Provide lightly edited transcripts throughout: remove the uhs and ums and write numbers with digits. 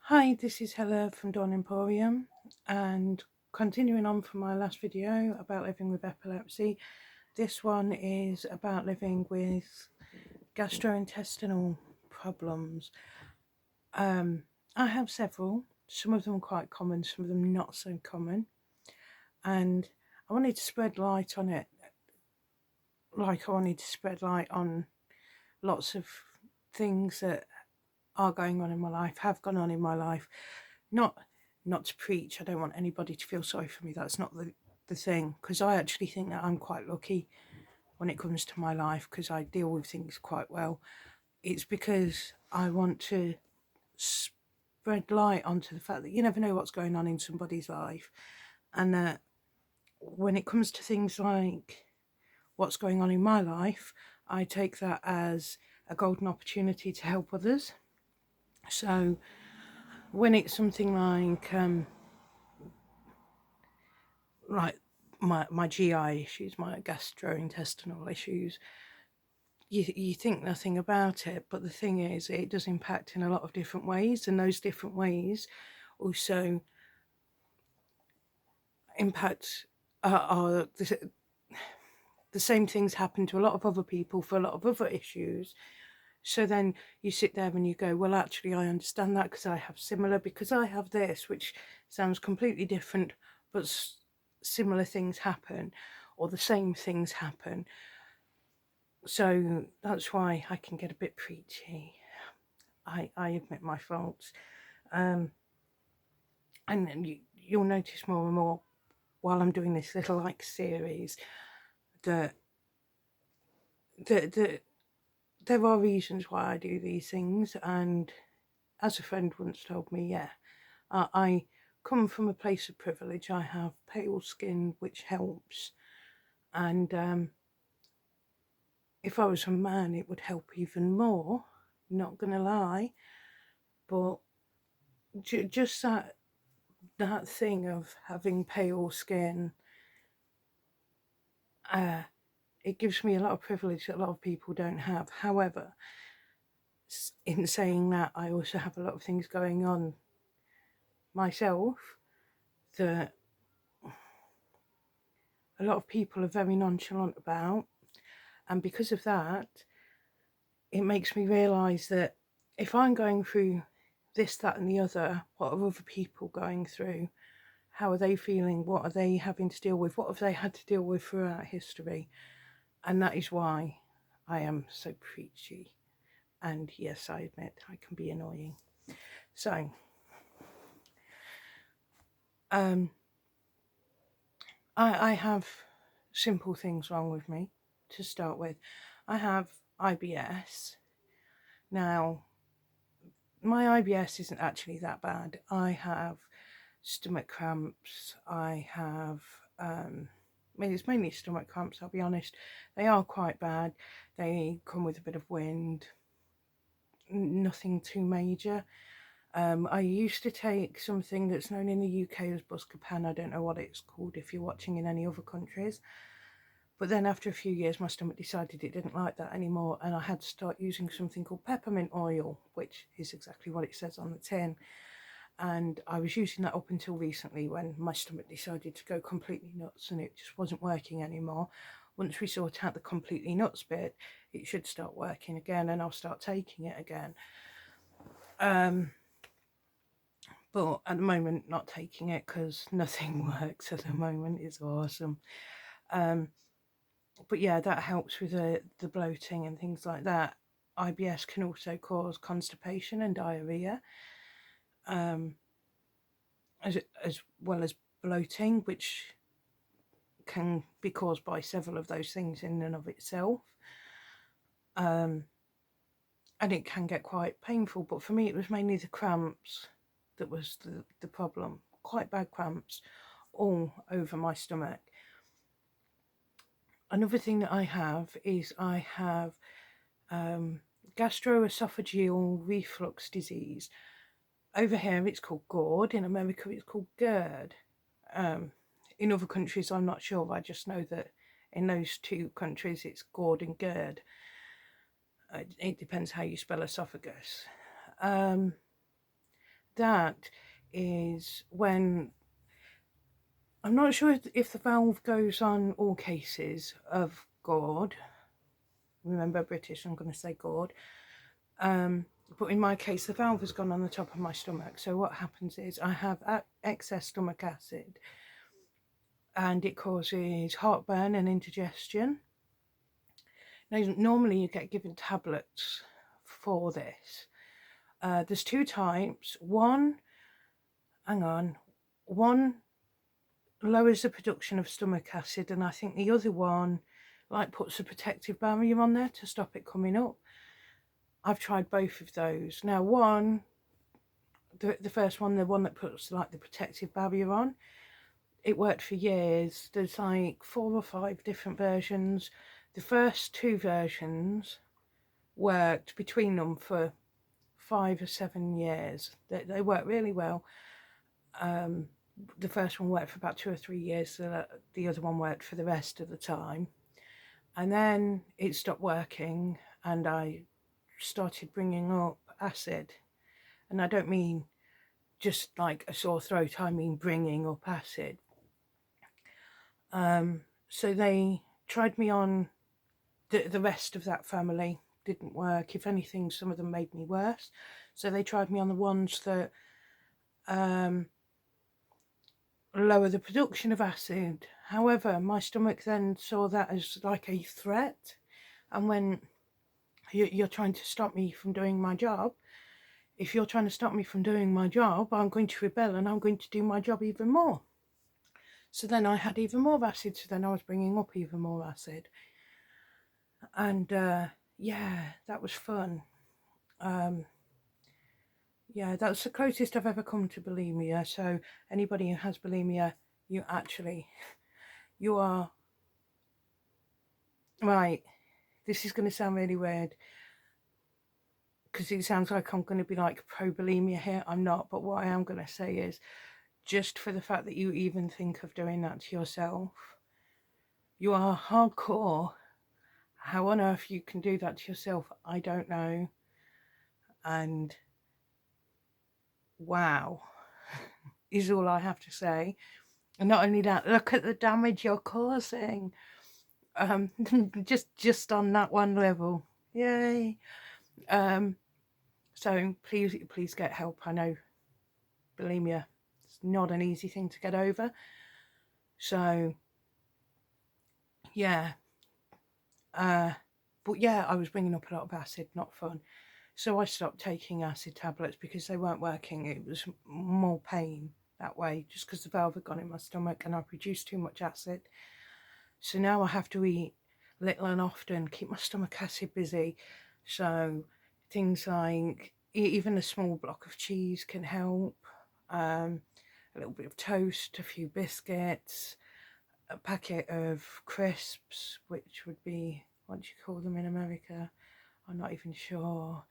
Hi, this is Hella from Dawn Emporium, and continuing on from my last video about living with epilepsy, this one is about living with gastrointestinal problems. I have several, some of them quite common, some of them not so common, and I wanted to spread light on it, like I wanted to spread light on lots of things that are going on in my life, have gone on in my life. Not to preach, I don't want anybody to feel sorry for me, that's not the thing, because I actually think that I'm quite lucky when it comes to my life, because I deal with things quite well. It's because I want to spread light onto the fact that you never know what's going on in somebody's life, and that when it comes to things like what's going on in my life, I take that as a golden opportunity to help others. So when it's something like my GI issues, my gastrointestinal issues, you think nothing about it, but the thing is, it does impact in a lot of different ways, and those different ways also impact are the same things happen to a lot of other people for a lot of other issues. So then you sit there and you go, well, actually, I understand that because I have similar, because I have this, which sounds completely different, but similar things happen, or the same things happen. So that's why I can get a bit preachy. I admit my faults. And then you'll notice more and more while I'm doing this little like series that there are reasons why I do these things. And as a friend once told me, yeah, I come from a place of privilege. I have pale skin, which helps. And if I was a man, it would help even more. Not gonna lie, but just that thing of having pale skin, it gives me a lot of privilege that a lot of people don't have. However, in saying that, I also have a lot of things going on myself that a lot of people are very nonchalant about, and because of that, it makes me realise that if I'm going through this, that and the other, what are other people going through? How are they feeling? What are they having to deal with? What have they had to deal with throughout history? And that is why I am so preachy. And yes, I admit I can be annoying. So, I have simple things wrong with me to start with. I have IBS. Now, my IBS isn't actually that bad. I have stomach cramps. I have, it's mainly stomach cramps, I'll be honest. They are quite bad. They come with a bit of wind, nothing too major. I used to take something that's known in the UK as Buscopan. I don't know what it's called if you're watching in any other countries. But then after a few years, my stomach decided it didn't like that anymore, and I had to start using something called peppermint oil, which is exactly what it says on the tin. And I was using that up until recently, when my stomach decided to go completely nuts and it just wasn't working anymore. Once we sort out the completely nuts bit, it should start working again, and I'll start taking it again. But at the moment, not taking it because nothing works at the moment. It's awesome. But yeah, that helps with the bloating and things like that. IBS can also cause constipation and diarrhea, as well as bloating, which can be caused by several of those things in and of itself. And it can get quite painful, but for me it was mainly the cramps that was the problem. Quite bad cramps all over my stomach. Another thing that I have is I have Gastroesophageal reflux disease. Over here it's called Gerd, in America it's called Gerd. In other countries I'm not sure, I just know that in those two countries it's Gerd and Gerd. It depends how you spell esophagus. that is when, I'm not sure if the valve goes on all cases of GORD. Remember, British, I'm going to say GORD. But in my case, the valve has gone on the top of my stomach. So what happens is I have excess stomach acid, and it causes heartburn and indigestion. Now, normally you get given tablets for this. There's two types. One lowers the production of stomach acid, and I think the other one like puts a protective barrier on there to stop it coming up. I've tried both of those. Now, the first one, the one that puts like the protective barrier on, it worked for years. There's like 4 or 5 different versions. The first 2 versions worked between them for 5 or 7 years. They worked really well. The first one worked for about 2 or 3 years, so the other one worked for the rest of the time. And then it stopped working, and I started bringing up acid. And I don't mean just like a sore throat, I mean bringing up acid. So they tried me on the rest of that family. Didn't work. If anything, some of them made me worse. So they tried me on the ones that lower the production of acid. However, my stomach then saw that as like a threat, and when you're trying to stop me from doing my job, if you're trying to stop me from doing my job, I'm going to rebel and I'm going to do my job even more. So then I had even more acid, so then I was bringing up even more acid. And yeah, that was fun. Yeah, that's the closest I've ever come to bulimia. So anybody who has bulimia, you are right. This is going to sound really weird, because it sounds like I'm going to be like pro bulimia here. I'm not, but what I am going to say is, just for the fact that you even think of doing that to yourself, you are hardcore. How on earth you can do that to yourself, I don't know. And wow, is all I have to say. And not only that, look at the damage you're causing. Just on that one level. Yay. So please get help. I know bulimia is not an easy thing to get over. So yeah. But yeah, I was bringing up a lot of acid, not fun. So I stopped taking acid tablets because they weren't working. It was more pain that way, just because the valve had gone in my stomach and I produced too much acid. So now I have to eat little and often, keep my stomach acid busy. So things like even a small block of cheese can help, a little bit of toast, a few biscuits, a packet of crisps, which would be, what do you call them in America? I'm not even sure,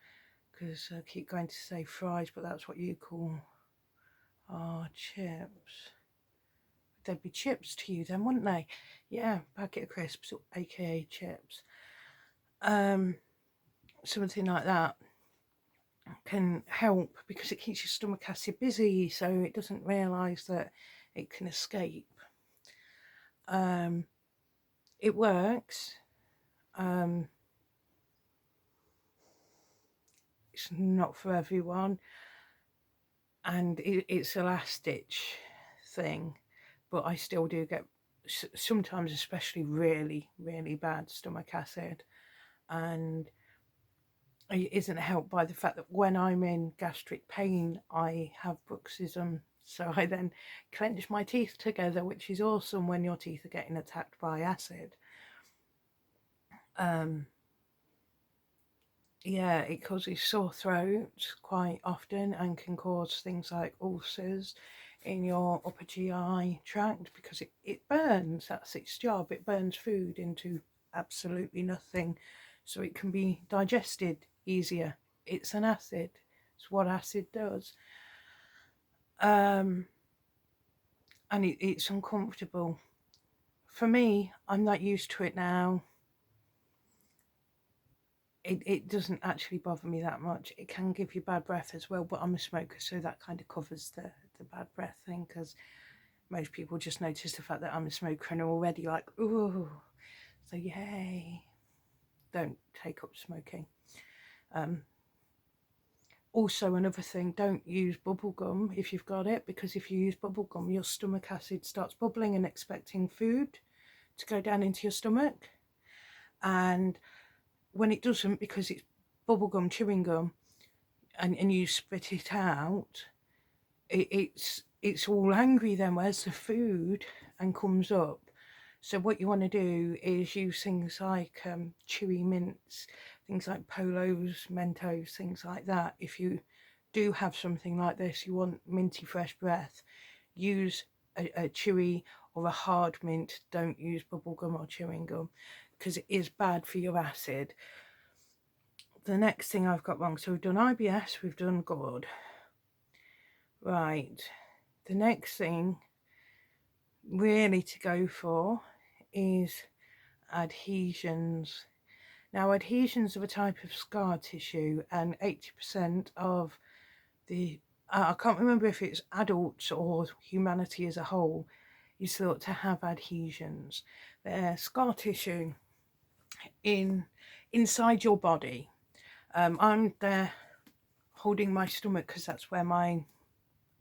because I keep going to say fries, but that's what you call chips. They'd be chips to you then, wouldn't they? Yeah, packet of crisps, aka chips. Something like that can help, because it keeps your stomach acid busy, so it doesn't realise that it can escape. It works. It's not for everyone, and it's a last ditch thing, but I still do get sometimes, especially really bad stomach acid, and it isn't helped by the fact that when I'm in gastric pain I have bruxism, so I then clench my teeth together, which is awesome when your teeth are getting attacked by acid. Yeah, it causes sore throat quite often and can cause things like ulcers in your upper GI tract, because it burns. That's its job. It burns food into absolutely nothing, so it can be digested easier. It's an acid. It's what acid does. And it's uncomfortable. For me, I'm not used to it now. it doesn't actually bother me that much. It can give you bad breath as well, but I'm a smoker, so that kind of covers the bad breath thing, because most people just notice the fact that I'm a smoker and are already like, ooh, so yay, don't take up smoking. Also, another thing, don't use bubble gum if you've got it, because if you use bubble gum, your stomach acid starts bubbling and expecting food to go down into your stomach, and when it doesn't, because it's bubble gum, chewing gum, and you spit it out, it's all angry then, where's the food, and comes up. So what you want to do is use things like chewy mints, things like Polos, Mentos, things like that. If you do have something like this, you want minty fresh breath, use a chewy or a hard mint. Don't use bubble gum or chewing gum, because it is bad for your acid. The next thing I've got wrong, so we've done IBS, we've done GERD. Right, the next thing really to go for is adhesions. Now, adhesions are a type of scar tissue, and 80% of the, I can't remember if it's adults or humanity as a whole, is thought to have adhesions. They're scar tissue inside your body. I'm there holding my stomach because that's where mine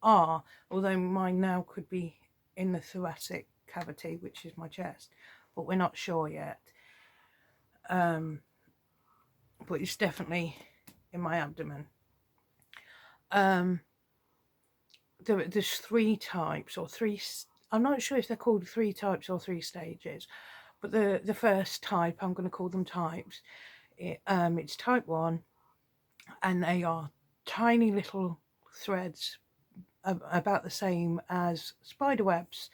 are, although mine now could be in the thoracic cavity, which is my chest, but we're not sure yet. But it's definitely in my abdomen. There's three types, or three, I'm not sure if they're called three types or three stages, but the first type, I'm going to call them types. It's type 1, and they are tiny little threads about the same as spider webs.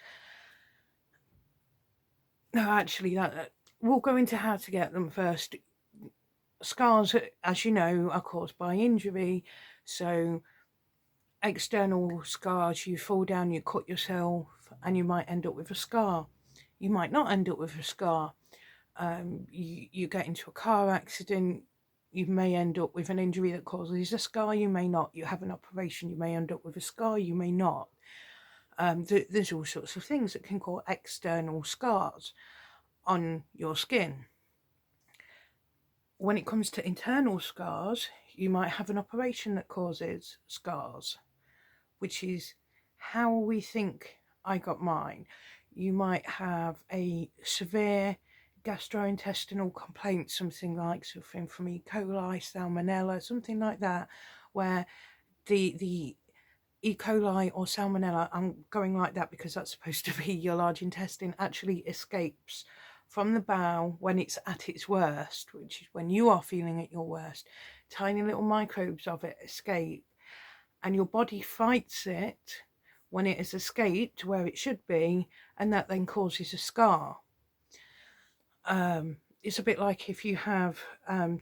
No, actually, we'll go into how to get them first. Scars, as you know, are caused by injury. So external scars, you fall down, you cut yourself, and you might end up with a scar. You might not end up with a scar. You get into a car accident, you may end up with an injury that causes a scar, you may not. You have an operation, you may end up with a scar, you may not. There's all sorts of things that can cause external scars on your skin. When it comes to internal scars, you might have an operation that causes scars, which is how we think I got mine. You might have a severe gastrointestinal complaint, something like suffering from E. coli, salmonella, something like that, where the E. coli or salmonella, I'm going like that because that's supposed to be your large intestine, actually escapes from the bowel when it's at its worst, which is when you are feeling at your worst. Tiny little microbes of it escape, and your body fights it when it has escaped to where it should be, and that then causes a scar. It's a bit like if you have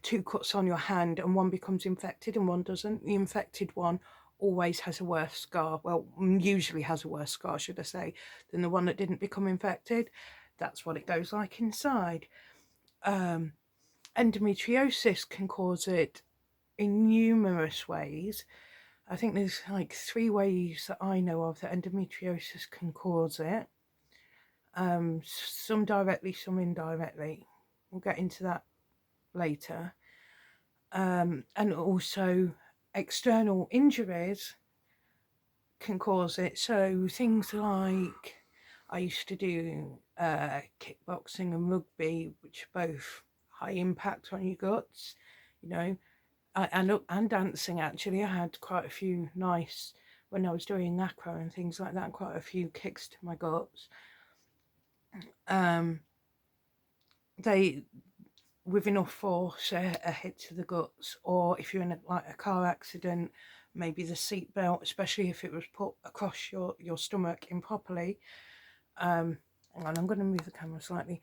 two cuts on your hand and one becomes infected and one doesn't. The infected one always has a worse scar, well, usually has a worse scar, should I say, than the one that didn't become infected. That's what it goes like inside. Endometriosis can cause it in numerous ways. I think there's like 3 ways that I know of that endometriosis can cause it. Some directly, some indirectly. We'll get into that later. And also external injuries can cause it. So things like, I used to do kickboxing and rugby, which are both high impact on your guts, you know, and dancing. Actually, I had quite a few nice, when I was doing acro and things like that, quite a few kicks to my guts. They, with enough force, a hit to the guts, or if you're in a car accident, maybe the seat belt, especially if it was put across your stomach improperly. Hang on, I'm going to move the camera slightly.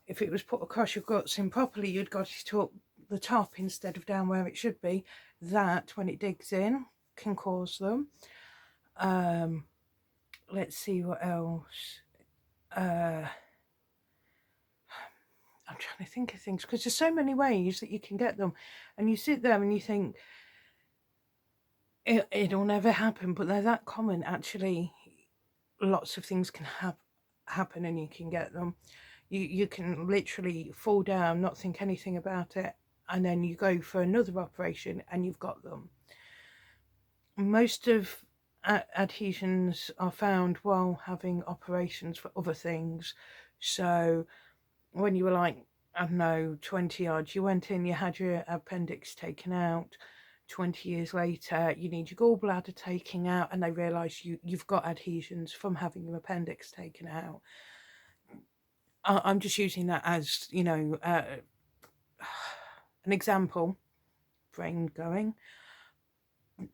If it was put across your guts improperly, you'd got it up the top instead of down where it should be. That, when it digs in, can cause them. Let's see what else. I'm trying to think of things, because there's so many ways that you can get them, and you sit there and you think it'll never happen, but they're that common. Actually, lots of things can happen and you can get them. You can literally fall down, not think anything about it, and then you go for another operation and you've got them. Most of adhesions are found while having operations for other things. So when you were like, I don't know, 20 odd, you went in, you had your appendix taken out. 20 years later, you need your gallbladder taken out, and they realise you've got adhesions from having your appendix taken out. I'm just using that as, you know, an example, brain going.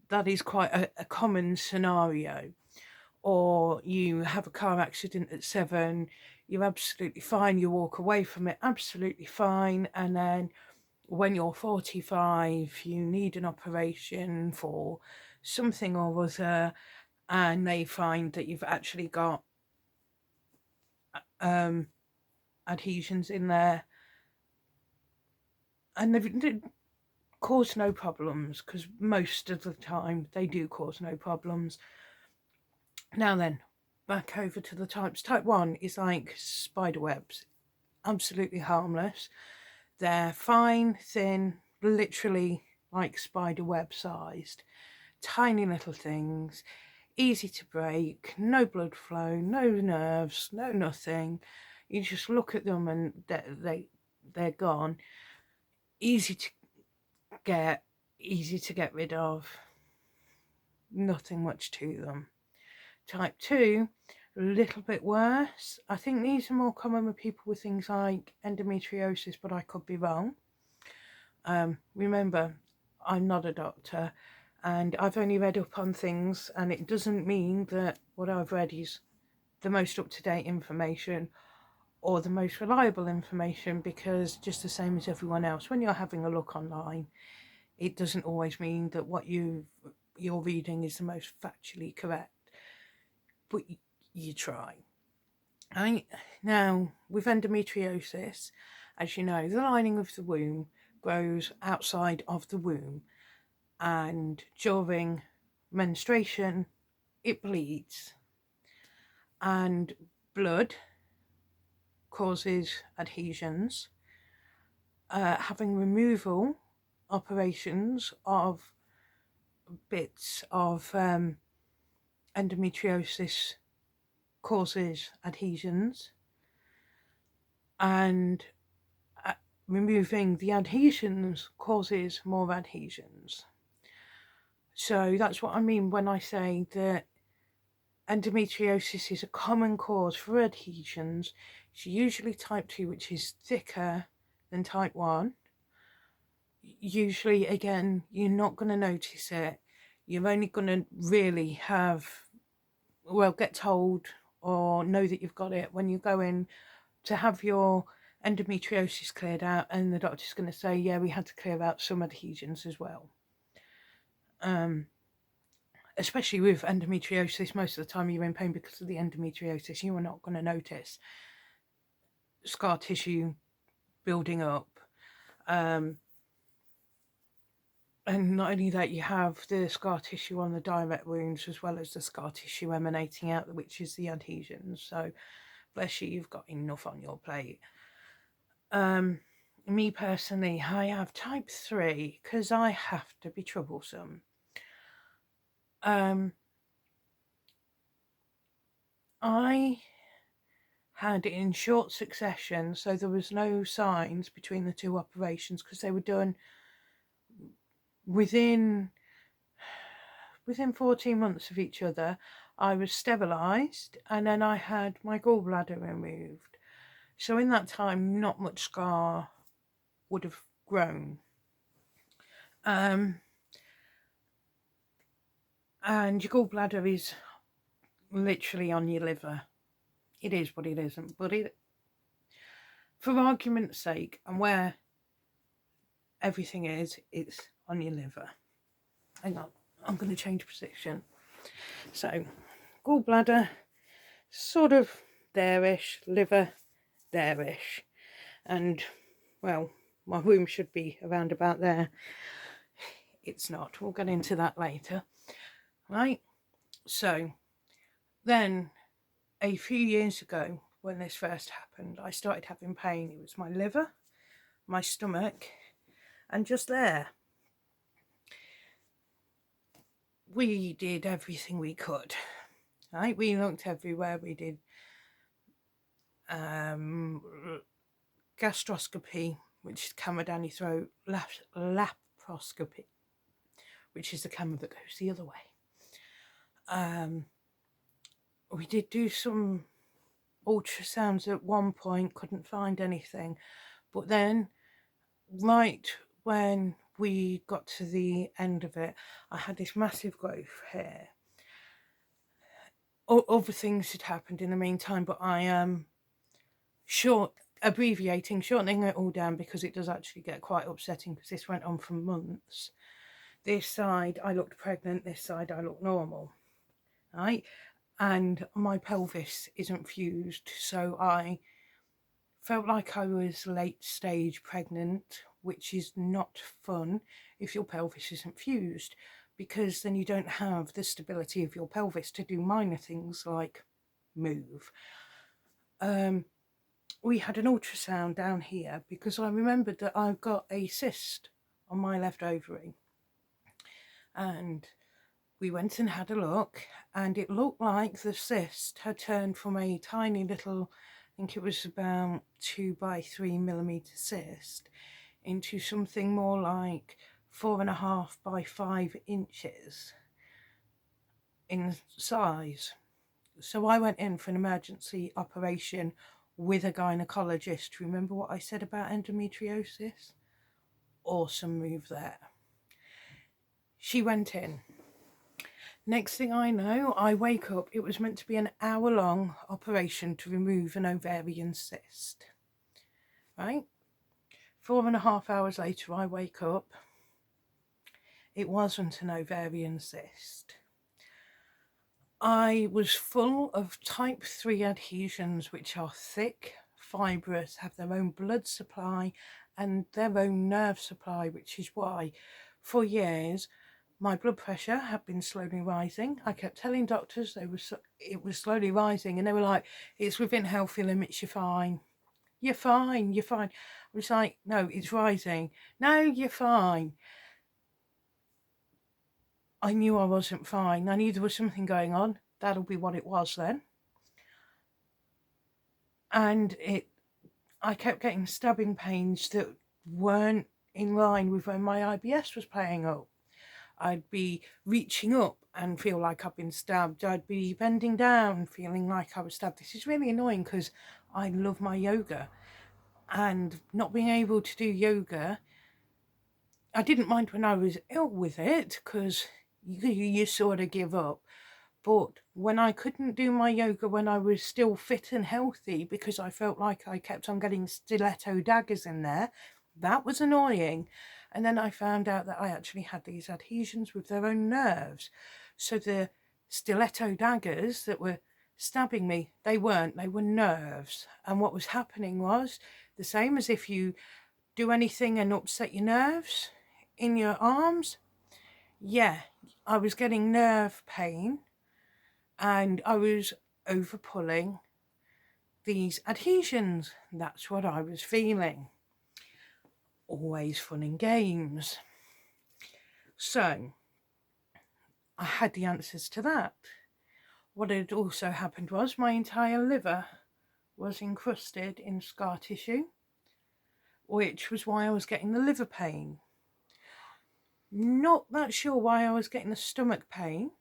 That is quite a common scenario. Or you have a car accident at 7, you're absolutely fine, you walk away from it absolutely fine, and then when you're 45, you need an operation for something or other, and they find that you've actually got adhesions in there, and they've cause no problems, because most of the time they do cause no problems. Now then, back over to the types. Type 1 is like spider webs, absolutely harmless. They're fine, thin, literally like spider web sized, tiny little things, easy to break, no blood flow, no nerves, no nothing. You just look at them and they're gone. Easy to get rid of, nothing much to them. Type 2, a little bit worse. I think these are more common with people with things like endometriosis, but I could be wrong. Remember, I'm not a doctor, and I've only read up on things, and it doesn't mean that what I've read is the most up-to-date information or the most reliable information, because just the same as everyone else, when you're having a look online, it doesn't always mean that what you're reading is the most factually correct, but you try. Now, with endometriosis, as you know, the lining of the womb grows outside of the womb, and during menstruation it bleeds, and blood causes adhesions. Having removal operations of bits of endometriosis causes adhesions, and removing the adhesions causes more adhesions. So that's what I mean when I say that endometriosis is a common cause for adhesions. It's usually type 2, which is thicker than type 1. Usually, again, you're not going to notice it. You're only going to really get told or know that you've got it when you go in to have your endometriosis cleared out, and the doctor's going to say, yeah, we had to clear out some adhesions as well. Especially with endometriosis, most of the time you're in pain because of the endometriosis. You are not going to notice scar tissue building up. And not only that, you have the scar tissue on the direct wounds as well as the scar tissue emanating out, which is the adhesions. So bless you, you've got enough on your plate. Me personally, I have type 3 because I have to be troublesome. I had it in short succession, so there was no signs between the two operations because they were done within 14 months of each other. I was sterilised, and then I had my gallbladder removed. So in that time, not much scar would have grown. And your gallbladder is literally on your liver. It is, but it isn't. But for argument's sake, and where everything is, it's on your liver. Hang on, I'm going to change position. So, gallbladder, sort of there-ish, liver, there-ish. and well, my womb should be around about there. It's not. We'll get into that later. Right, so then a few years ago, when this first happened, I started having pain. It was my liver, my stomach, and just there. We did everything we could, right? We looked everywhere. We did gastroscopy, which is camera down your throat, laparoscopy, which is the camera that goes the other way. We did do some ultrasounds at one point, couldn't find anything, but then right when we got to the end of it, I had this massive growth here. Other things had happened in the meantime, but I am shortening it all down because it does actually get quite upsetting, because this went on for months. This side I looked pregnant, this side I looked normal, right? And my pelvis isn't fused, so I felt like I was late stage pregnant, which is not fun if your pelvis isn't fused, because then you don't have the stability of your pelvis to do minor things like move. We had an ultrasound down here because I remembered that I've got a cyst on my left ovary, and we went and had a look, and it looked like the cyst had turned from a tiny little, I think it was about 2 by 3 millimeter cyst, into something more like 4.5 by 5 inches in size. So I went in for an emergency operation with a gynecologist. Remember what I said about endometriosis? Awesome move there. She went in. Next thing I know, I wake up. It was meant to be an hour-long operation to remove an ovarian cyst. Right? 4.5 hours later, I wake up. It wasn't an ovarian cyst. I was full of type 3 adhesions, which are thick, fibrous, have their own blood supply and their own nerve supply, which is why for years my blood pressure had been slowly rising. I kept telling doctors it was slowly rising, and they were like, it's within healthy limits, you're fine. You're fine, you're fine. I was like, no, it's rising. No, you're fine. I knew I wasn't fine. I knew there was something going on. That'll be what it was then. And I kept getting stabbing pains that weren't in line with when my IBS was playing up. I'd be reaching up and feel like I've been stabbed. I'd be bending down feeling like I was stabbed. This is really annoying because I love my yoga, and not being able to do yoga, I didn't mind when I was ill with it because you sort of give up. But when I couldn't do my yoga when I was still fit and healthy because I felt like I kept on getting stiletto daggers in there, that was annoying. And then I found out that I actually had these adhesions with their own nerves. So the stiletto daggers that were stabbing me, they were nerves. And what was happening was the same as if you do anything and upset your nerves in your arms. Yeah, I was getting nerve pain, and I was over pulling these adhesions. That's what I was feeling. Always fun and games. So I had the answers to that. What had also happened was my entire liver was encrusted in scar tissue, which was why I was getting the liver pain. Not that sure why I was getting the stomach pain,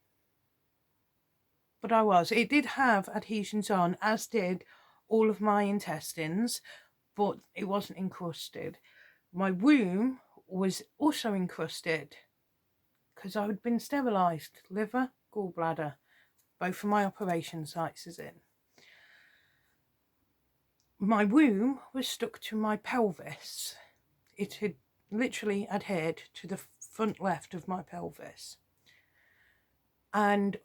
but I was. It did have adhesions on, as did all of my intestines, but it wasn't encrusted. My womb was also encrusted because I had been sterilised. Liver, gallbladder, both of my operation sites is in. My womb was stuck to my pelvis. It had literally adhered to the front left of my pelvis. And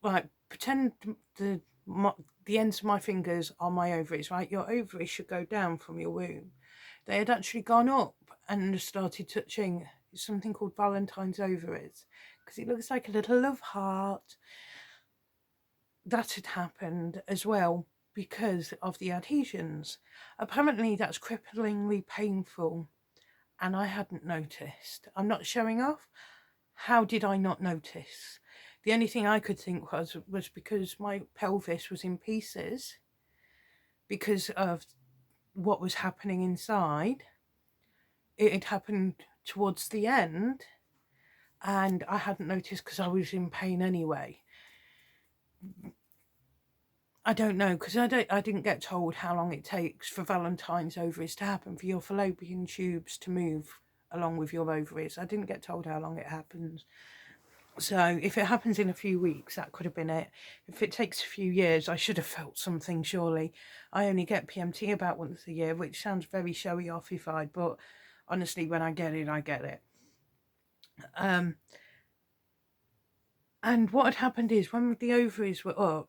like, pretend the the ends of my fingers are my ovaries, right? Your ovaries should go down from your womb. They had actually gone up and started touching something called Valentine's ovaries, because it looks like a little love heart. That had happened as well because of the adhesions. Apparently that's cripplingly painful, and I hadn't noticed. I'm not showing off. How did I not notice? The only thing I could think was because my pelvis was in pieces because of what was happening inside. It had happened towards the end, and I hadn't noticed because I was in pain anyway. I don't know, because I didn't get told how long it takes for Valentine's ovaries to happen, for your fallopian tubes to move along with your ovaries. I didn't get told how long it happens. So if it happens in a few weeks, that could have been it. If it takes a few years, I should have felt something, surely. I only get PMT about once a year, which sounds very showy-offified, but honestly, when I get it, I get it. And what had happened is, when the ovaries were up,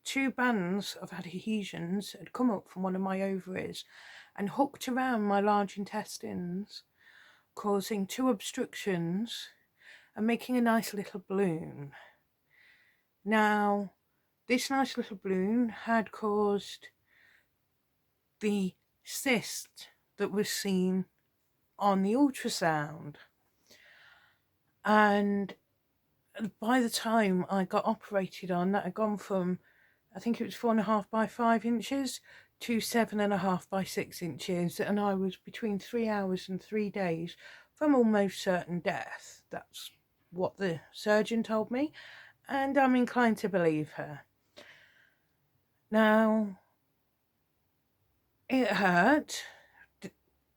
2 bands of adhesions had come up from one of my ovaries and hooked around my large intestines, causing 2 obstructions and making a nice little balloon. Now, this nice little balloon had caused the cyst that was seen on the ultrasound. And by the time I got operated on, that had gone from, I think it was 4.5 by 5 inches to 7.5 by 6 inches, and I was between 3 hours and 3 days from almost certain death. That's what the surgeon told me, and I'm inclined to believe her. Now, it hurt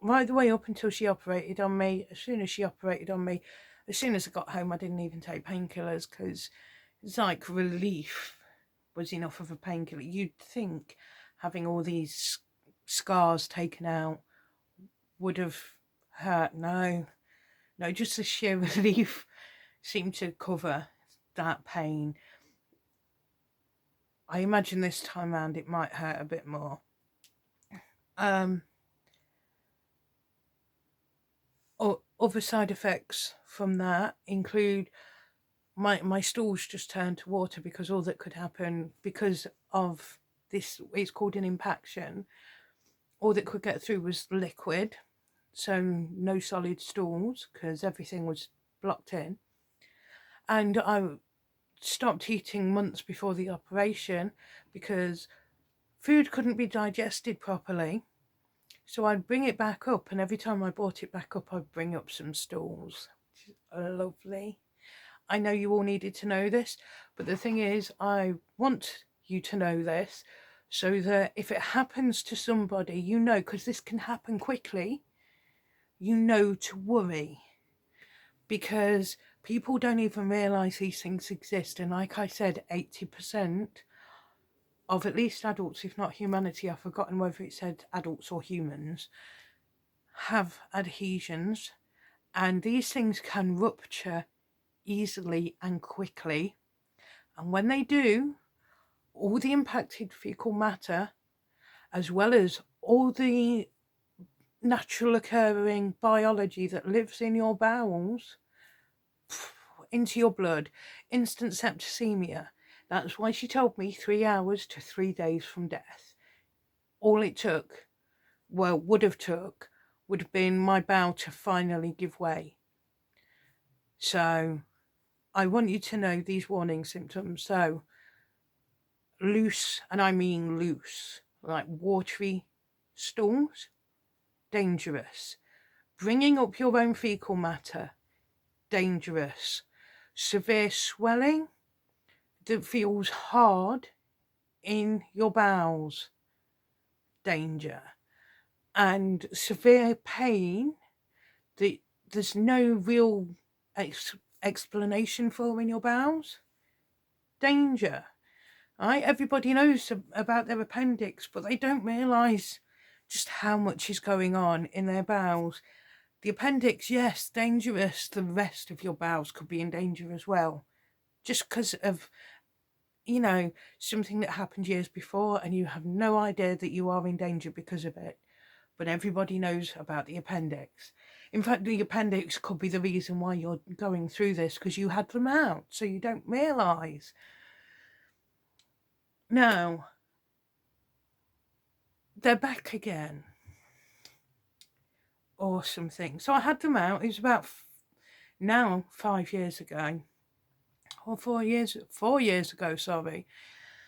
right the way up until she operated on me. As soon as she operated on me, as soon as I got home, I didn't even take painkillers, because it's like relief was enough of a painkiller. You'd think having all these scars taken out would have hurt. No, just the sheer relief seemed to cover that pain. I imagine this time round it might hurt a bit more. Other side effects from that include my stools just turned to water, because all that could happen because of this, it's called an impaction, all that could get through was liquid, so no solid stools because everything was blocked in. And I stopped eating months before the operation because food couldn't be digested properly. So I'd bring it back up, and every time I brought it back up, I'd bring up some stools, which is lovely. I know you all needed to know this, but the thing is, I want you to know this so that if it happens to somebody, you know, because this can happen quickly, you know to worry, because people don't even realise these things exist. And like I said, 80% of at least adults, if not humanity, I've forgotten whether it said adults or humans, have adhesions, and these things can rupture easily and quickly. And when they do, all the impacted fecal matter, as well as all the natural occurring biology that lives in your bowels, into your blood, instant septicemia. That's why she told me 3 hours to 3 days from death. All it took, well, would have been my bowel to finally give way. So I want you to know these warning symptoms. So loose, and I mean loose, like watery stools, dangerous. Bringing up your own fecal matter, dangerous. Severe swelling that feels hard in your bowels, danger. And severe pain that there's no real explanation for in your bowels, danger. Right? Everybody knows about their appendix, but they don't realise just how much is going on in their bowels. The appendix, yes, dangerous. The rest of your bowels could be in danger as well, just because of you know, something that happened years before and you have no idea that you are in danger because of it. But everybody knows about the appendix. In fact, the appendix could be the reason why you're going through this, because you had them out, so you don't realise. Now, they're back again. Or something. So I had them out. It was about now 5 years ago. Or 4 years ago, sorry.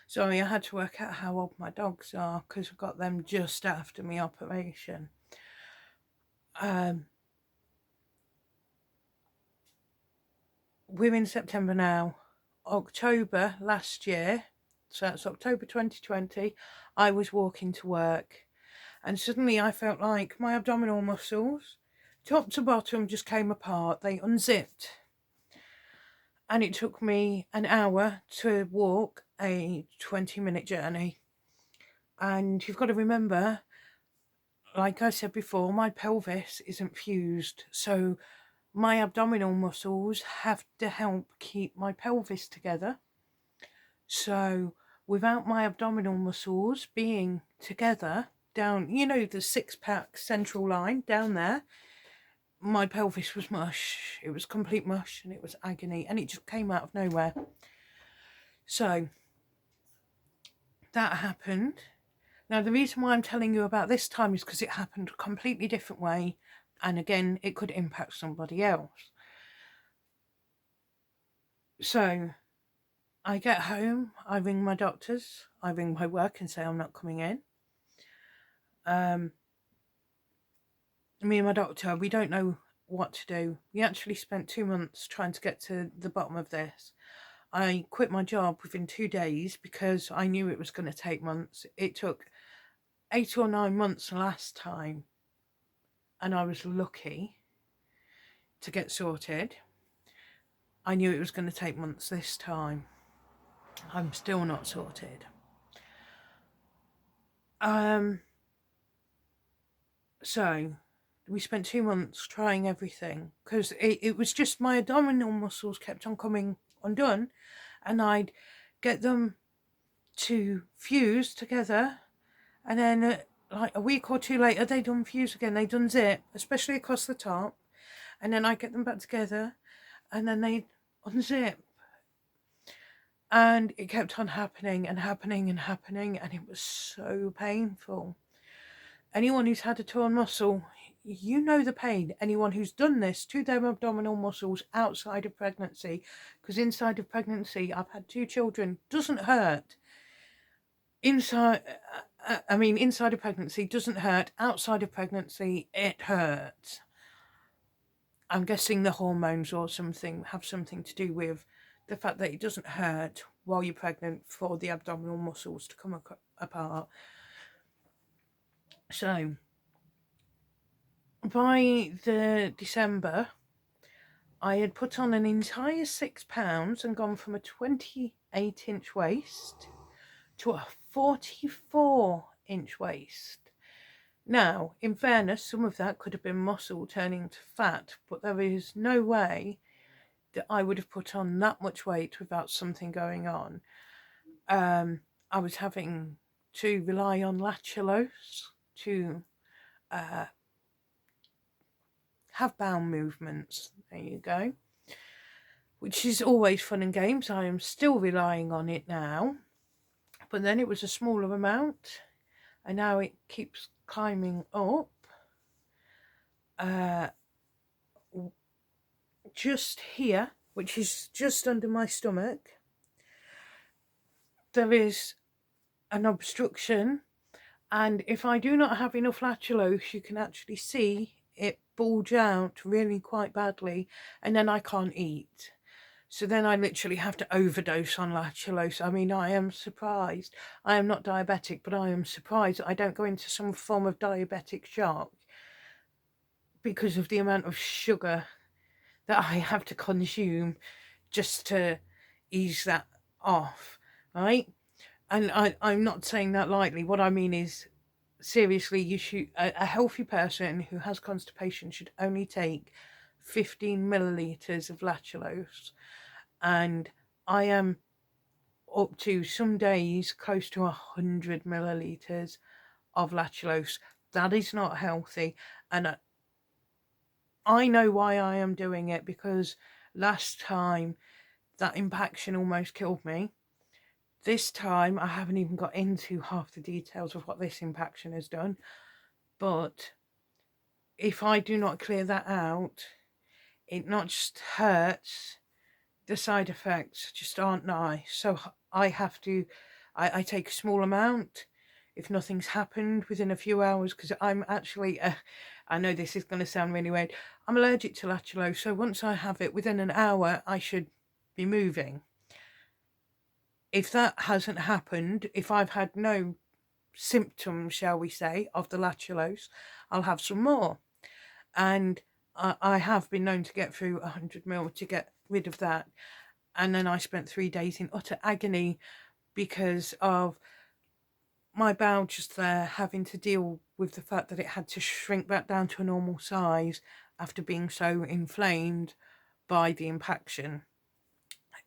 Sorry, I had to work out how old my dogs are because I got them just after my operation. We're in September now. October last year, so that's October 2020, I was walking to work and suddenly I felt like my abdominal muscles, top to bottom, just came apart. They unzipped. And it took me an hour to walk a 20-minute journey. And you've got to remember, like I said before, my pelvis isn't fused. So my abdominal muscles have to help keep my pelvis together. So without my abdominal muscles being together down, you know, the six-pack central line down there, my pelvis was mush. It was complete mush and it was agony and it just came out of nowhere. So that happened. Now, the reason why I'm telling you about this time is because it happened a completely different way. And again, it could impact somebody else. So I get home, I ring my doctors, I ring my work and say I'm not coming in. Me and my doctor, we don't know what to do. We actually spent 2 months trying to get to the bottom of this. I quit my job within 2 days because I knew it was going to take months. It took 8 or 9 months last time, and I was lucky to get sorted. I knew it was going to take months this time. I'm still not sorted. So we spent 2 months trying everything because it was just my abdominal muscles kept on coming undone, and I'd get them to fuse together, and then like a week or two later they'd unfuse again, they'd unzip, especially across the top, and then I'd get them back together and then they'd unzip, and it kept on happening and happening and happening, and it was so painful. Anyone who's had a torn muscle, you know the pain. Anyone who's done this to their abdominal muscles outside of pregnancy, because inside of pregnancy, I've had 2 children, doesn't hurt. Inside of pregnancy doesn't hurt. Outside of pregnancy, it hurts. I'm guessing the hormones or something have something to do with the fact that it doesn't hurt while you're pregnant for the abdominal muscles to come apart. So by the December, I had put on an entire 6 pounds and gone from a 28-inch waist to a 44-inch waist. Now, in fairness, some of that could have been muscle turning to fat, but there is no way that I would have put on that much weight without something going on. I was having to rely on lactulose to have bowel movements. There you go. Which is always fun and games. I am still relying on it now. But then it was a smaller amount, and now it keeps climbing up. Just here, which is just under my stomach, there is an obstruction, and if I do not have enough lactulose, you can actually see it bulge out really quite badly, and then I can't eat. So then I literally have to overdose on lactulose. I mean, I am surprised. I am not diabetic, but I am surprised I don't go into some form of diabetic shock because of the amount of sugar that I have to consume just to ease that off, right? And I'm not saying that lightly. What I mean is, seriously, you should, a healthy person who has constipation should only take 15 millilitres of lactulose. And I am up to some days close to 100 millilitres of lactulose. That is not healthy, and I know why I am doing it, because last time that impaction almost killed me. This time I haven't even got into half the details of what this impaction has done, but if I do not clear that out, it not just hurts, the side effects just aren't nice. So I have to, I take a small amount if nothing's happened within a few hours, because I'm actually, I know this is going to sound really weird, I'm allergic to lactulose, so once I have it, within an hour I should be moving. If that hasn't happened, if I've had no symptoms, shall we say, of the lactulose, I'll have some more. And I have been known to get through 100 ml to get rid of that. And then I spent 3 days in utter agony because of my bowel just there having to deal with the fact that it had to shrink back down to a normal size after being so inflamed by the impaction.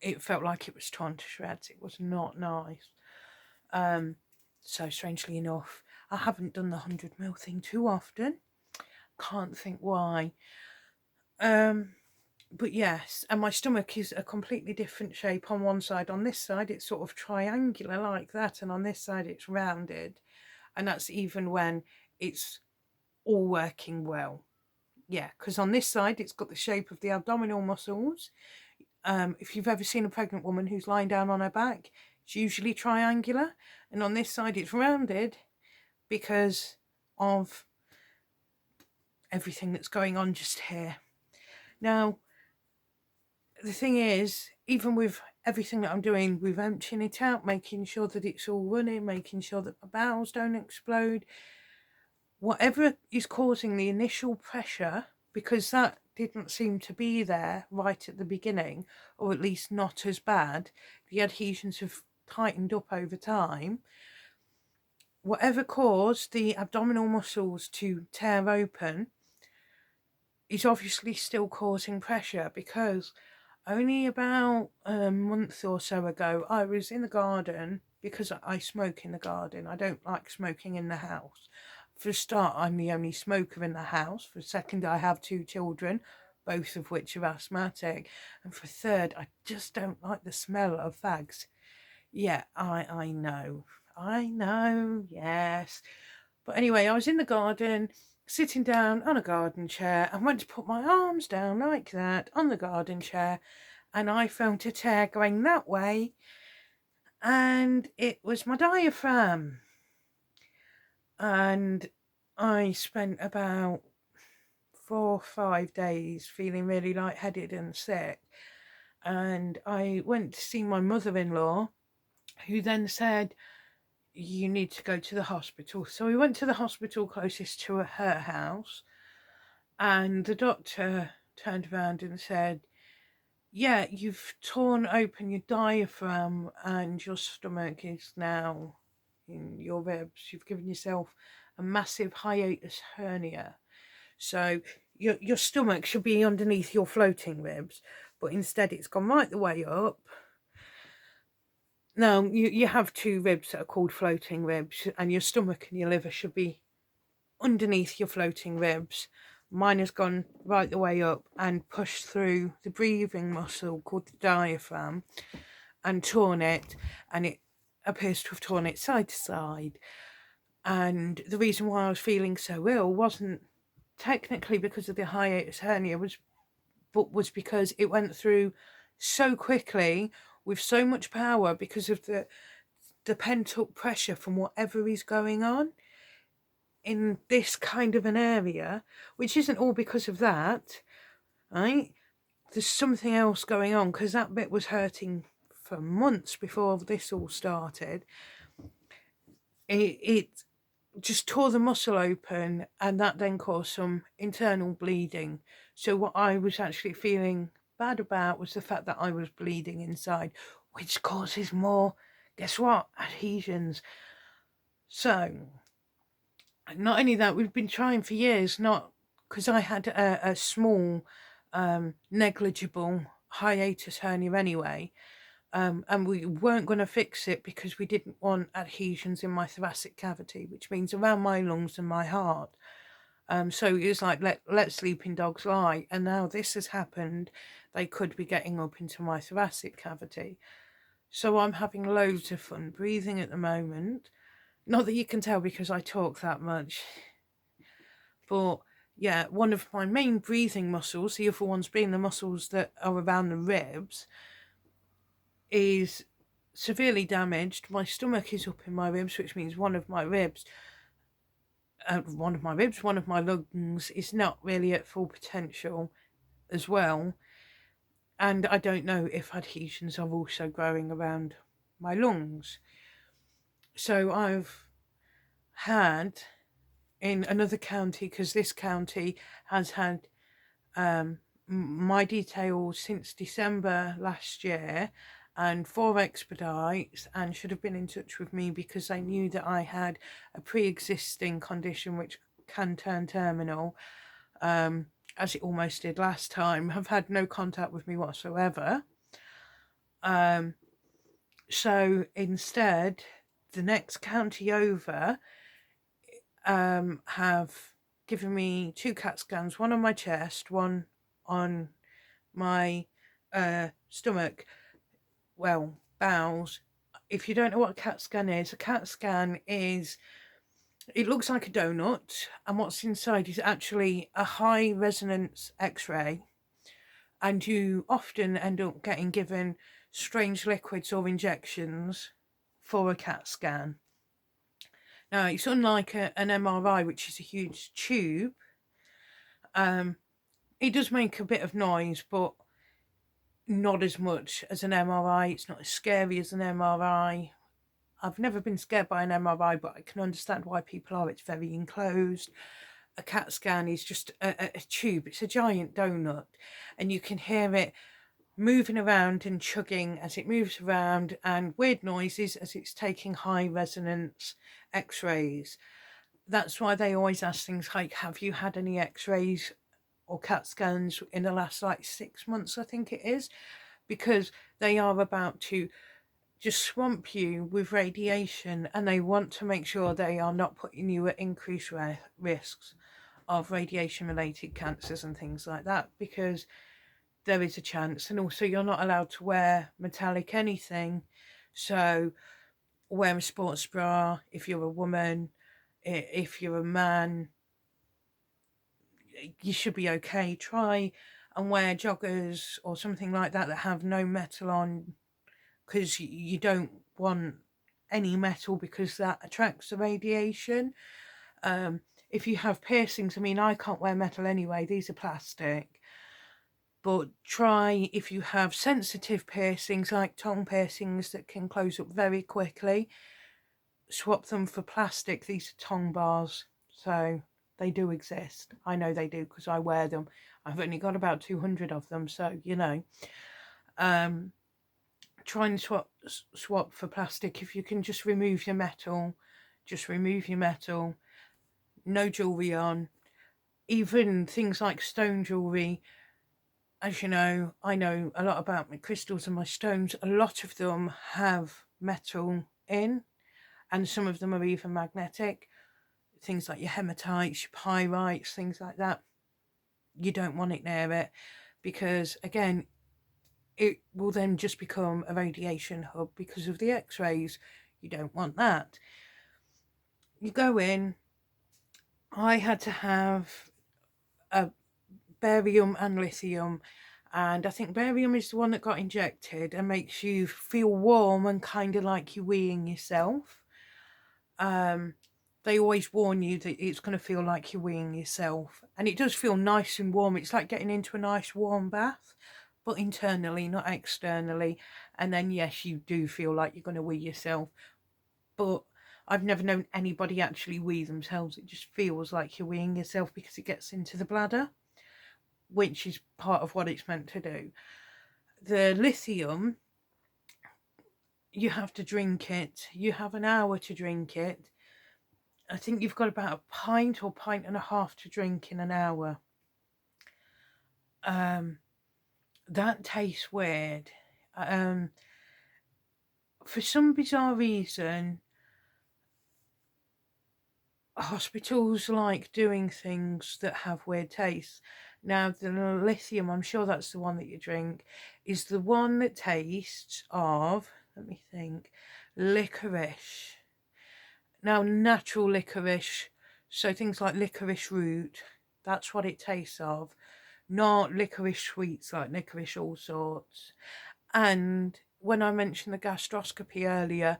It felt like it was torn to shreds. It was not nice. So strangely enough, I haven't done the 100 ml thing too often. Can't think why. But yes, and my stomach is a completely different shape on one side. On this side it's sort of triangular like that, and on this side it's rounded, and that's even when it's all working well. Yeah, because on this side it's got the shape of the abdominal muscles. If you've ever seen a pregnant woman who's lying down on her back, it's usually triangular, and on this side it's rounded because of everything that's going on just here. Now, the thing is, even with everything that I'm doing, with emptying it out, making sure that it's all running, making sure that my bowels don't explode, whatever is causing the initial pressure, because that didn't seem to be there right at the beginning, or at least not as bad, the adhesions have tightened up over time. Whatever caused the abdominal muscles to tear open is obviously still causing pressure, because only about a month or so ago I was in the garden, because I smoke in the garden. I don't like smoking in the house. For a start, I'm the only smoker in the house. For a second, I have 2 children, both of which are asthmatic. And for a third, I just don't like the smell of fags. Yeah, I know, yes. But anyway, I was in the garden, sitting down on a garden chair, and went to put my arms down like that on the garden chair, and I felt a tear going that way, and it was my diaphragm. And I spent about 4 or 5 days feeling really lightheaded and sick, and I went to see my mother-in-law, who then said, you need to go to the hospital. So we went to the hospital closest to her house, and the doctor turned around and said, yeah, you've torn open your diaphragm and your stomach is now in your ribs. You've given yourself a massive hiatus hernia. So your stomach should be underneath your floating ribs, but instead it's gone right the way up. Now, you have 2 ribs that are called floating ribs, and your stomach and your liver should be underneath your floating ribs. Mine has gone right the way up and pushed through the breathing muscle called the diaphragm and torn it, and it appears to have torn it side to side. And the reason why I was feeling so ill wasn't technically because of the hiatus hernia, but was because it went through so quickly with so much power, because of the pent-up pressure from whatever is going on in this kind of an area, which isn't all because of that, right? There's something else going on, because that bit was hurting for months before this all started. It just tore the muscle open, and that then caused some internal bleeding. So what I was actually feeling bad about was the fact that I was bleeding inside, which causes more, guess what, adhesions. So not only that, we've been trying for years, not because I had a small negligible hiatus hernia anyway, And we weren't going to fix it because we didn't want adhesions in my thoracic cavity, which means around my lungs and my heart. So it was like, let sleeping dogs lie. And now this has happened. They could be getting up into my thoracic cavity. So I'm having loads of fun breathing at the moment. Not that you can tell because I talk that much. But yeah, one of my main breathing muscles, the other ones being the muscles that are around the ribs, is severely damaged. My stomach is up in my ribs, which means one of my lungs is not really at full potential as well. And I don't know if adhesions are also growing around my lungs. So I've had in another county, because this county has had my details since December last year, and 4 expedites, and should have been in touch with me because they knew that I had a pre-existing condition which can turn terminal, as it almost did last time. Have had no contact with me whatsoever. So instead, the next county over have given me 2 CAT scans, one on my chest, one on my stomach, well, bowels. If you don't know what a CAT scan is, a CAT scan is, it looks like a donut, and what's inside is actually a high resonance x-ray, and you often end up getting given strange liquids or injections for a CAT scan. Now, it's unlike an MRI, which is a huge tube. It does make a bit of noise, but not as much as an MRI. It's not as scary as an MRI. I've never been scared by an MRI, but I can understand why people are. It's very enclosed. A CAT scan is just a tube. It's a giant donut, and you can hear it moving around and chugging as it moves around, and weird noises as it's taking high resonance x-rays. That's why they always ask things like, have you had any x-rays or CAT scans in the last like 6 months, I think it is, because they are about to just swamp you with radiation, and they want to make sure they are not putting you at increased risks of radiation related cancers and things like that, because there is a chance. And also, you're not allowed to wear metallic anything, so wear a sports bra if you're a woman. If you're a man, you should be okay. Try and wear joggers or something like that that have no metal on, because you don't want any metal, because that attracts the radiation. If you have piercings, I mean, I can't wear metal anyway, these are plastic. But try, if you have sensitive piercings like tongue piercings that can close up very quickly, swap them for plastic. These are tongue bars, so they do exist. I know they do because I wear them. I've only got about 200 of them, so you know. Try and swap for plastic. If you can just remove your metal, just remove your metal. No jewellery on. Even things like stone jewellery, as you know, I know a lot about my crystals and my stones. A lot of them have metal in, and some of them are even magnetic. Things like your hematites, your pyrites, things like that. You don't want it near it, because again, it will then just become a radiation hub because of the x-rays. You don't want that. You go in. I had to have a barium and lithium, and I think barium is the one that got injected and makes you feel warm and kind of like you're weeing yourself. They always warn you that it's going to feel like you're weeing yourself, and it does feel nice and warm. It's like getting into a nice warm bath, but internally, not externally. And then yes, you do feel like you're going to wee yourself, but I've never known anybody actually wee themselves. It just feels like you're weeing yourself because it gets into the bladder, which is part of what it's meant to do. The lithium, you have to drink it. You have an hour to drink it. I think you've got about a pint or pint and a half to drink in an hour. That tastes weird. for some bizarre reason, hospitals like doing things that have weird tastes. Now, the lithium, I'm sure that's the one that you drink, is the one that tastes of, let me think, licorice. Now, natural licorice, so things like licorice root, that's what it tastes of, not licorice sweets like licorice all sorts. And when I mentioned the gastroscopy earlier,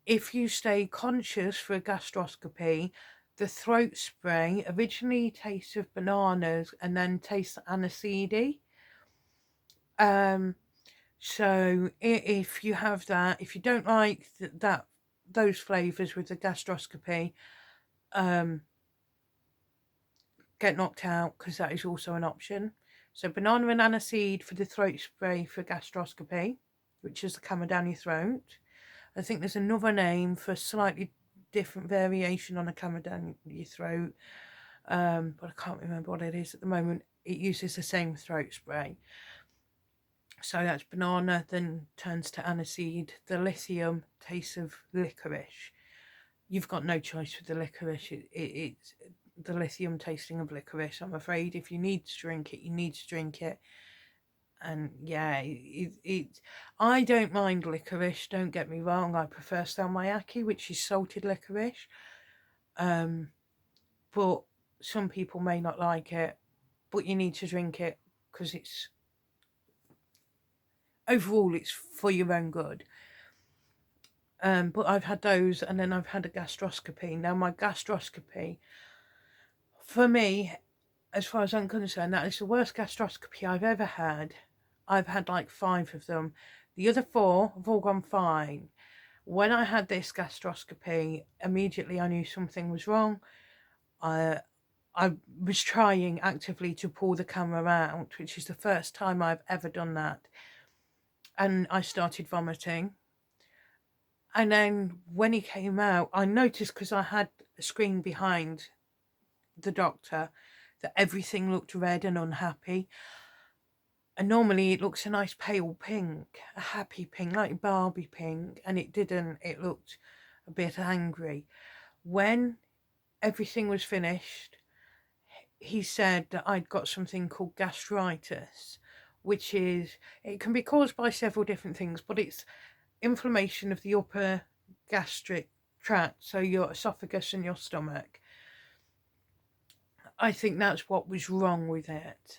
if you stay conscious for a gastroscopy, the throat spray originally tastes of bananas and then tastes aniseedy. So if you have that, if you don't like those flavours with the gastroscopy, get knocked out, because that is also an option. So banana and aniseed for the throat spray for gastroscopy, which is the camera down your throat. I think there's another name for slightly different variation on a camera down your throat, but I can't remember what it is at the moment. It uses the same throat spray. So that's banana, then turns to aniseed. The lithium tastes of licorice. You've got no choice with the licorice. It's the lithium tasting of licorice. I'm afraid if you need to drink it, you need to drink it. And yeah, I don't mind licorice, don't get me wrong. I prefer salmiakki, which is salted licorice. But some people may not like it, but you need to drink it because it's, overall, it's for your own good. But I've had those, and then I've had a gastroscopy. Now, my gastroscopy, for me, as far as I'm concerned, that is the worst gastroscopy I've ever had. I've had like 5 of them. The other 4 have all gone fine. When I had this gastroscopy, immediately I knew something was wrong. I was trying actively to pull the camera out, which is the first time I've ever done that. And I started vomiting. And then when he came out, I noticed, because I had a screen behind the doctor, that everything looked red and unhappy. And normally it looks a nice pale pink, a happy pink, like Barbie pink, and it didn't. It looked a bit angry. When everything was finished, he said that I'd got something called gastritis, which is, it can be caused by several different things, but it's inflammation of the upper gastric tract, so your esophagus and your stomach. I think that's what was wrong with it.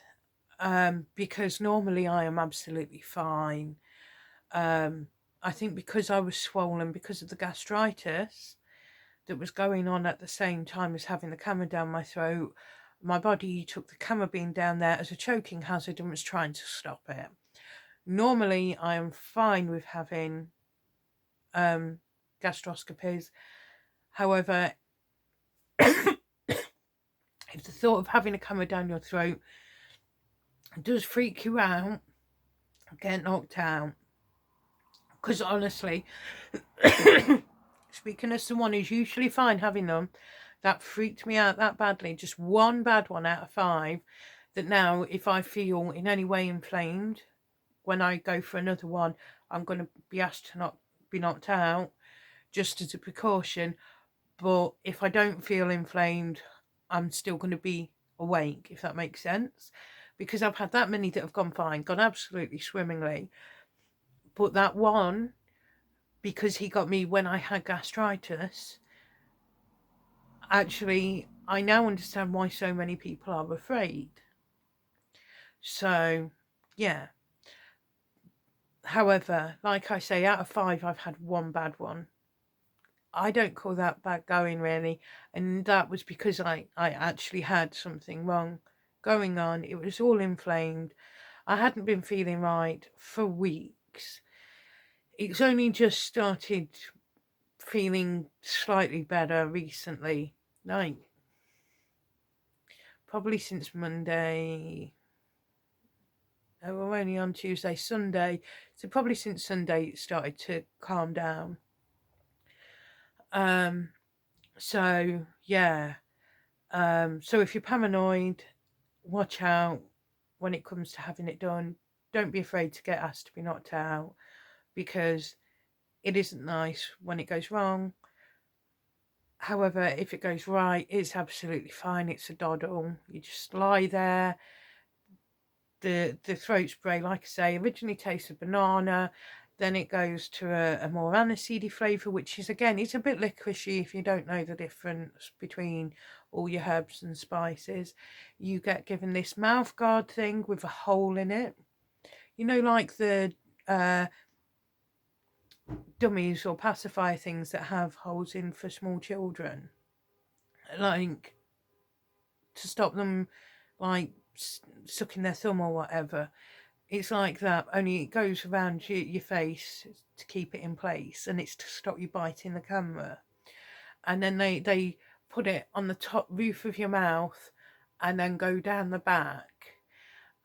Because normally I am absolutely fine. I think because I was swollen because of the gastritis that was going on at the same time as having the camera down my throat, my body took the camera being down there as a choking hazard and was trying to stop it. Normally I am fine with having gastroscopies. However, if the thought of having a camera down your throat does freak you out, get knocked out. Because honestly, speaking as someone who's usually fine having them, that freaked me out that badly. Just one bad one out of 5. That now, if I feel in any way inflamed, when I go for another one, I'm going to be asked to not be knocked out, just as a precaution. But if I don't feel inflamed, I'm still going to be awake, if that makes sense. Because I've had that many that have gone fine, gone absolutely swimmingly. But that one, because he got me when I had gastritis, actually, I now understand why so many people are afraid. So, yeah. However, like I say, out of 5, I've had one bad one. I don't call that bad going, really. And that was because I actually had something wrong going on. It was all inflamed. I hadn't been feeling right for weeks. It's only just started feeling slightly better recently. Like, probably since Monday. Oh, we're only on Tuesday, Sunday. So probably since Sunday it started to calm down. So yeah. So if you're paranoid, watch out when it comes to having it done. Don't be afraid to get asked to be knocked out, because it isn't nice when it goes wrong. However, if it goes right, it's absolutely fine. It's a doddle. You just lie there. The throat spray, like I say, originally tastes of banana. Then it goes to a more aniseedy flavour, which is, again, it's a bit licoricey if you don't know the difference between all your herbs and spices. You get given this mouth guard thing with a hole in it. You know, like the dummies or pacifier things that have holes in for small children, like to stop them like sucking their thumb or whatever. It's like that, only it goes around your face to keep it in place, and it's to stop you biting the camera. And then they put it on the top roof of your mouth and then go down the back.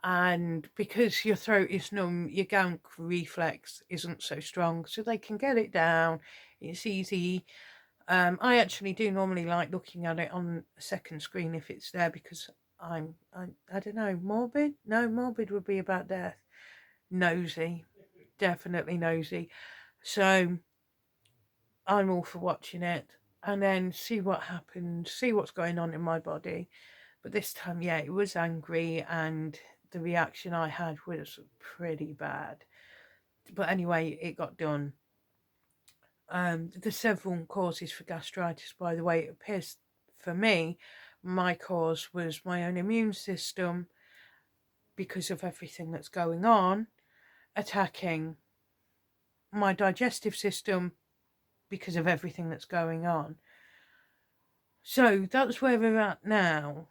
And because your throat is numb, your gunk reflex isn't so strong, so they can get it down. It's easy. I actually do normally like looking at it on a second screen if it's there, because I don't know, morbid? No, morbid would be about death. Nosy, definitely nosy. So I'm all for watching it and then see what happens, see what's going on in my body. But this time, yeah, it was angry, and the reaction I had was pretty bad. But anyway, it got done. There's several causes for gastritis, by the way. It appears for me, my cause was my own immune system, because of everything that's going on, attacking my digestive system because of everything that's going on. So that's where we're at now.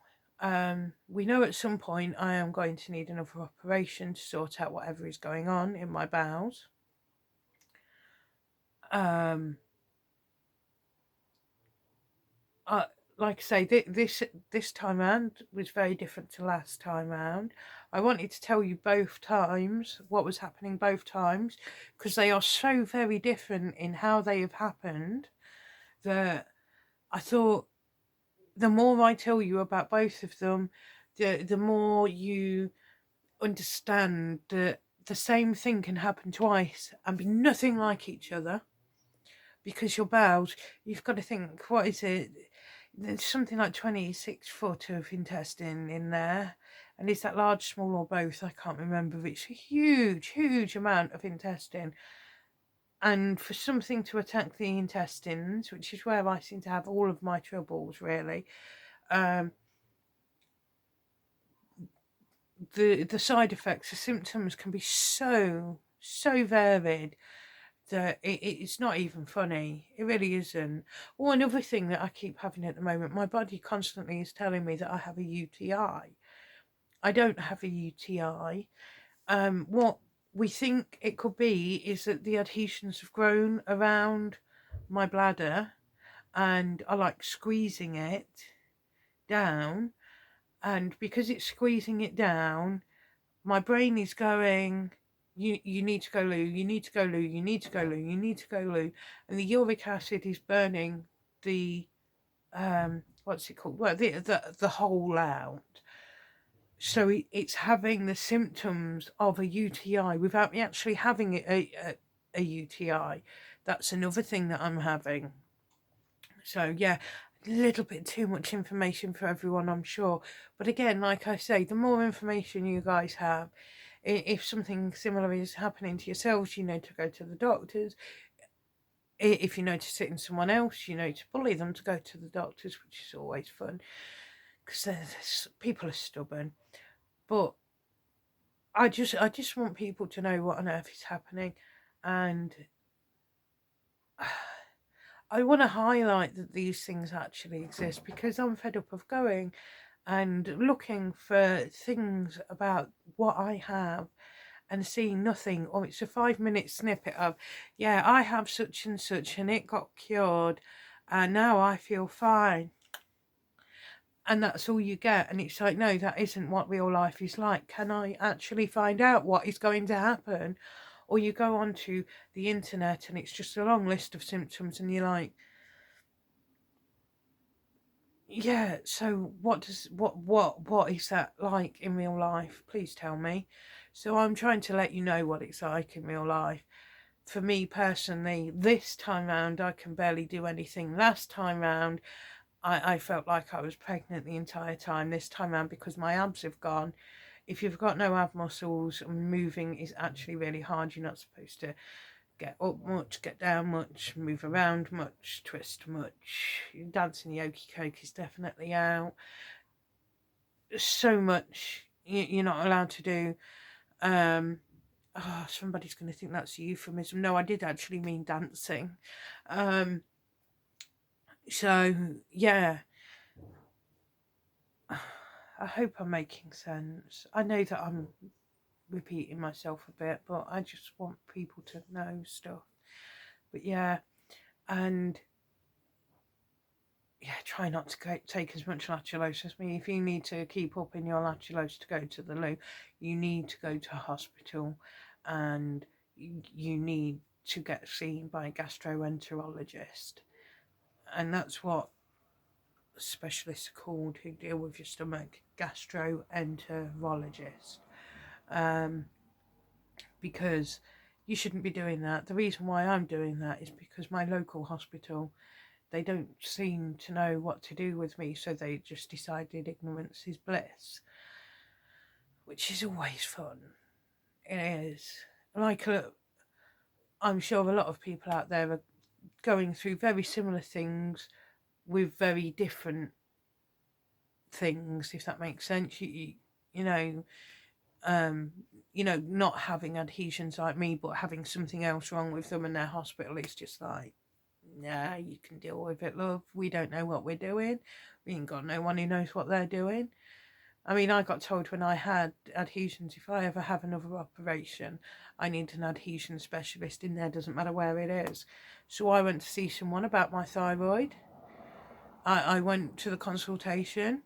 We know at some point I am going to need another operation to sort out whatever is going on in my bowels. Like I say, this time round was very different to last time round. I wanted to tell you both times what was happening both times, because they are so very different in how they have happened, that I thought the more I tell you about both of them, the more you understand that the same thing can happen twice and be nothing like each other. Because your bowels, you've got to think, what is it? There's something like 26 foot of intestine in there. And is that large, small, or both? I can't remember. It's a huge, huge amount of intestine. And for something to attack the intestines, which is where I seem to have all of my troubles, really, the side effects, the symptoms can be so varied that it's not even funny. It really isn't. Oh, another thing that I keep having at the moment, my body constantly is telling me that I have a UTI. I don't have a UTI. What we think it could be is that the adhesions have grown around my bladder, and I like squeezing it down, and because it's squeezing it down, my brain is going, you need to go loo, you need to go loo, you need to go loo, you need to go loo. And the uric acid is burning the, what's it called? Well, the hole out. So it's having the symptoms of a UTI without me actually having a UTI. That's another thing that I'm having. So yeah, a little bit too much information for everyone, I'm sure. But again, like I say, the more information you guys have, if something similar is happening to yourselves, you know to go to the doctors. If you notice it in someone else, you know to bully them to go to the doctors, which is always fun, because people are stubborn. But I just want people to know what on earth is happening, and I want to highlight that these things actually exist, because I'm fed up of going and looking for things about what I have and seeing nothing, or it's a 5-minute snippet of, yeah, I have such and such and it got cured and now I feel fine. And that's all you get. And it's like, no, that isn't what real life is like. Can I actually find out what is going to happen? Or you go onto the internet and it's just a long list of symptoms and you're like, yeah, so what is that like in real life? Please tell me. So I'm trying to let you know what it's like in real life. for me personally, this time round, I can barely do anything. Last time round, I felt like I was pregnant the entire time. This time round, because my abs have gone, if you've got no ab muscles, moving is actually really hard. You're not supposed to get up much, get down much, move around much, twist much. Dancing the okey coke is definitely out. So much you're not allowed to do. Oh, somebody's going to think that's a euphemism. No, I did actually mean dancing. So yeah, I hope I'm making sense. I know that I'm repeating myself a bit, but I just want people to know stuff. But yeah, and yeah, try not to take as much lactulose as me. If you need to keep up in your lactulose to go to the loo, you need to go to hospital, and you need to get seen by a gastroenterologist. And that's what specialists are called who deal with your stomach, gastroenterologist. Because you shouldn't be doing that. The reason why I'm doing that is because my local hospital, they don't seem to know what to do with me, so they just decided ignorance is bliss, which is always fun. It is. Like, I'm sure a lot of people out there are going through very similar things with very different things, if that makes sense. You know, not having adhesions like me, but having something else wrong with them, and their hospital is just like, nah, you can deal with it, love. We don't know what we're doing. We ain't got no one who knows what they're doing. I mean, I got told when I had adhesions, if I ever have another operation, I need an adhesion specialist in there, doesn't matter where it is. So I went to see someone about my thyroid. I went to the consultation,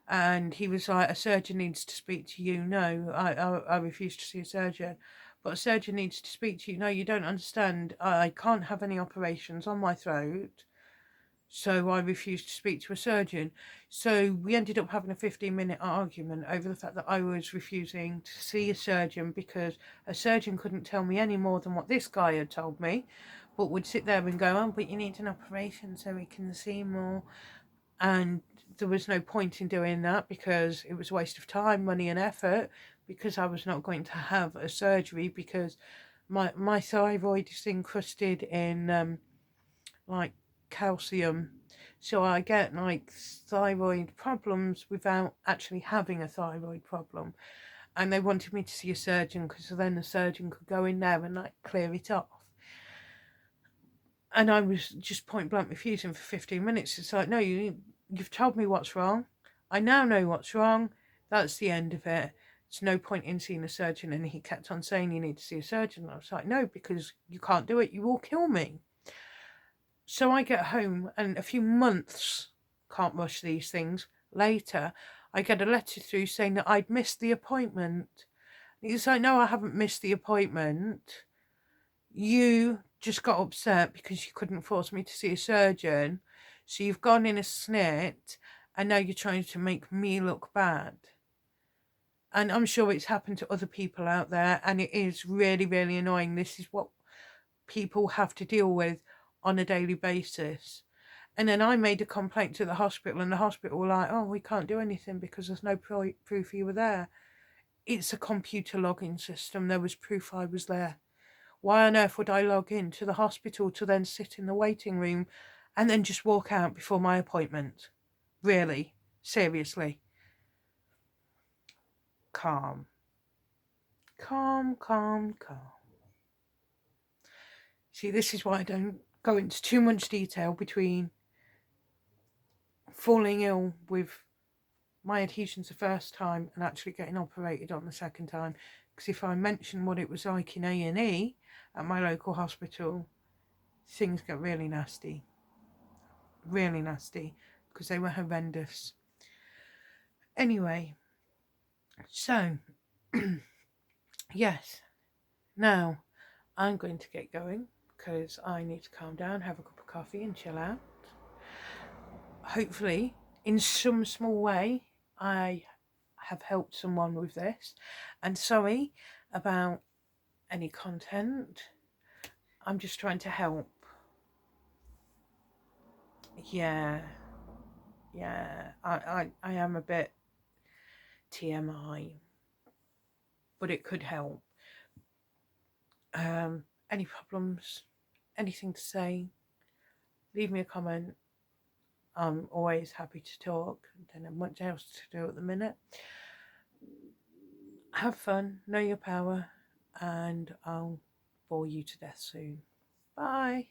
and he was like, a surgeon needs to speak to you. No, I refused to see a surgeon. But a surgeon needs to speak to you. No, you don't understand. I can't have any operations on my throat. So I refused to speak to a surgeon. So we ended up having a 15-minute argument over the fact that I was refusing to see a surgeon because a surgeon couldn't tell me any more than what this guy had told me, but would sit there and go, oh, but you need an operation so we can see more. And there was no point in doing that because it was a waste of time, money and effort, because I was not going to have a surgery because my thyroid is encrusted in like calcium, so I get like thyroid problems without actually having a thyroid problem. And they wanted me to see a surgeon because then the surgeon could go in there and like clear it off. And I was just point blank refusing for 15 minutes. It's like, no, you've told me what's wrong. I now know what's wrong. That's the end of it. There's no point in seeing a surgeon. And he kept on saying you need to see a surgeon. And I was like, no, because you can't do it. You will kill me. So I get home, and a few months, can't rush these things, later, I get a letter through saying that I'd missed the appointment. He's like, no, I haven't missed the appointment. You just got upset because you couldn't force me to see a surgeon. So you've gone in a snit, and now you're trying to make me look bad. And I'm sure it's happened to other people out there, and it is really, really annoying. This is what people have to deal with on a daily basis. And then I made a complaint to the hospital, and the hospital were like, oh, we can't do anything because there's no proof you were there. It's a computer login system. There was proof I was there. Why on earth would I log in to the hospital to then sit in the waiting room and then just walk out before my appointment? Really? Seriously? Calm. Calm, calm, calm. See, this is why I don't go into too much detail between falling ill with my adhesions the first time and actually getting operated on the second time. Because if I mention what it was like in A&E at my local hospital, things get really nasty. Really nasty. Because they were horrendous. Anyway, so, yes. Now, I'm going to get going because I need to calm down, have a cup of coffee and chill out. Hopefully, in some small way, I have helped someone with this. And sorry about any content I'm just trying to help. Yeah, I am a bit TMI, but it could help. Any problems, anything to say, leave me a comment. I'm always happy to talk. Don't have much else to do at the minute. Have fun, know your power, and I'll bore you to death soon. Bye.